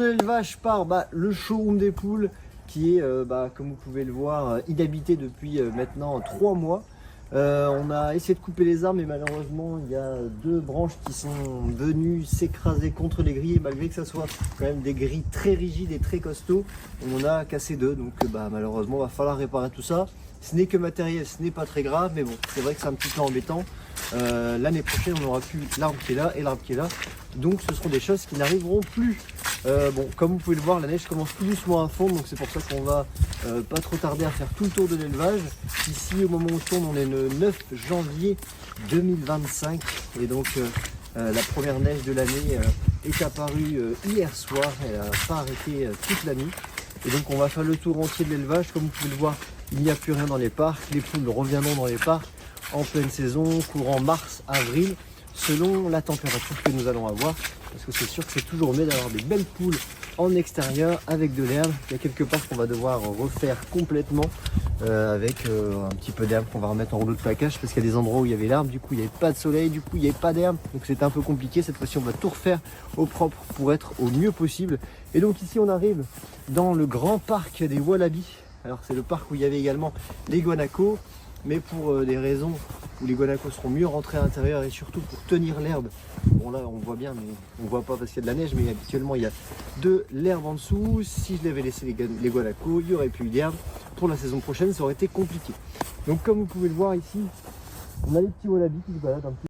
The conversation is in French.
L'élevage par le showroom des poules qui est, comme vous pouvez le voir, inhabité depuis maintenant 3 mois. On a essayé de couper les arbres, mais malheureusement il y a 2 branches qui sont venues s'écraser contre les grilles, et malgré que ça soit quand même des grilles très rigides et très costauds, on en a cassé 2, donc malheureusement il va falloir réparer tout ça. Ce n'est que matériel, ce n'est pas très grave, mais bon, c'est vrai que c'est un petit peu embêtant. L'année prochaine on n'aura plus l'arbre qui est là et l'arbre qui est là, donc ce seront des choses qui n'arriveront plus. Comme vous pouvez le voir, la neige commence tout doucement à fondre, donc c'est pour ça qu'on va pas trop tarder à faire tout le tour de l'élevage. Ici, au moment où on tourne, on est le 9 janvier 2025, et donc la première neige de l'année est apparue hier soir. Elle n'a pas arrêté toute la nuit, et donc on va faire le tour entier de l'élevage. Comme vous pouvez le voir, il n'y a plus rien dans les parcs, les poules reviendront dans les parcs en pleine saison, courant mars, avril, selon la température que nous allons avoir, parce que c'est sûr que c'est toujours mieux d'avoir des belles poules en extérieur avec de l'herbe. Il y a quelques parcs qu'on va devoir refaire complètement avec un petit peu d'herbe qu'on va remettre en rouleau de plaquage, parce qu'il y a des endroits où il y avait l'herbe, du coup il n'y avait pas de soleil, du coup il n'y avait pas d'herbe, donc c'était un peu compliqué. Cette fois-ci on va tout refaire au propre pour être au mieux possible. Et donc ici on arrive dans le grand parc des Wallabies. Alors c'est le parc où il y avait également les guanacos, mais pour des raisons où les guanacos seront mieux rentrés à l'intérieur, et surtout pour tenir l'herbe. Bon, là on voit bien, mais on voit pas parce qu'il y a de la neige, mais habituellement il y a de l'herbe en dessous. Si je l'avais laissé les guanacos, il n'y aurait plus eu d'herbe. Pour la saison prochaine, ça aurait été compliqué. Donc comme vous pouvez le voir ici, on a les petits wallabies qui se baladent un petit peu.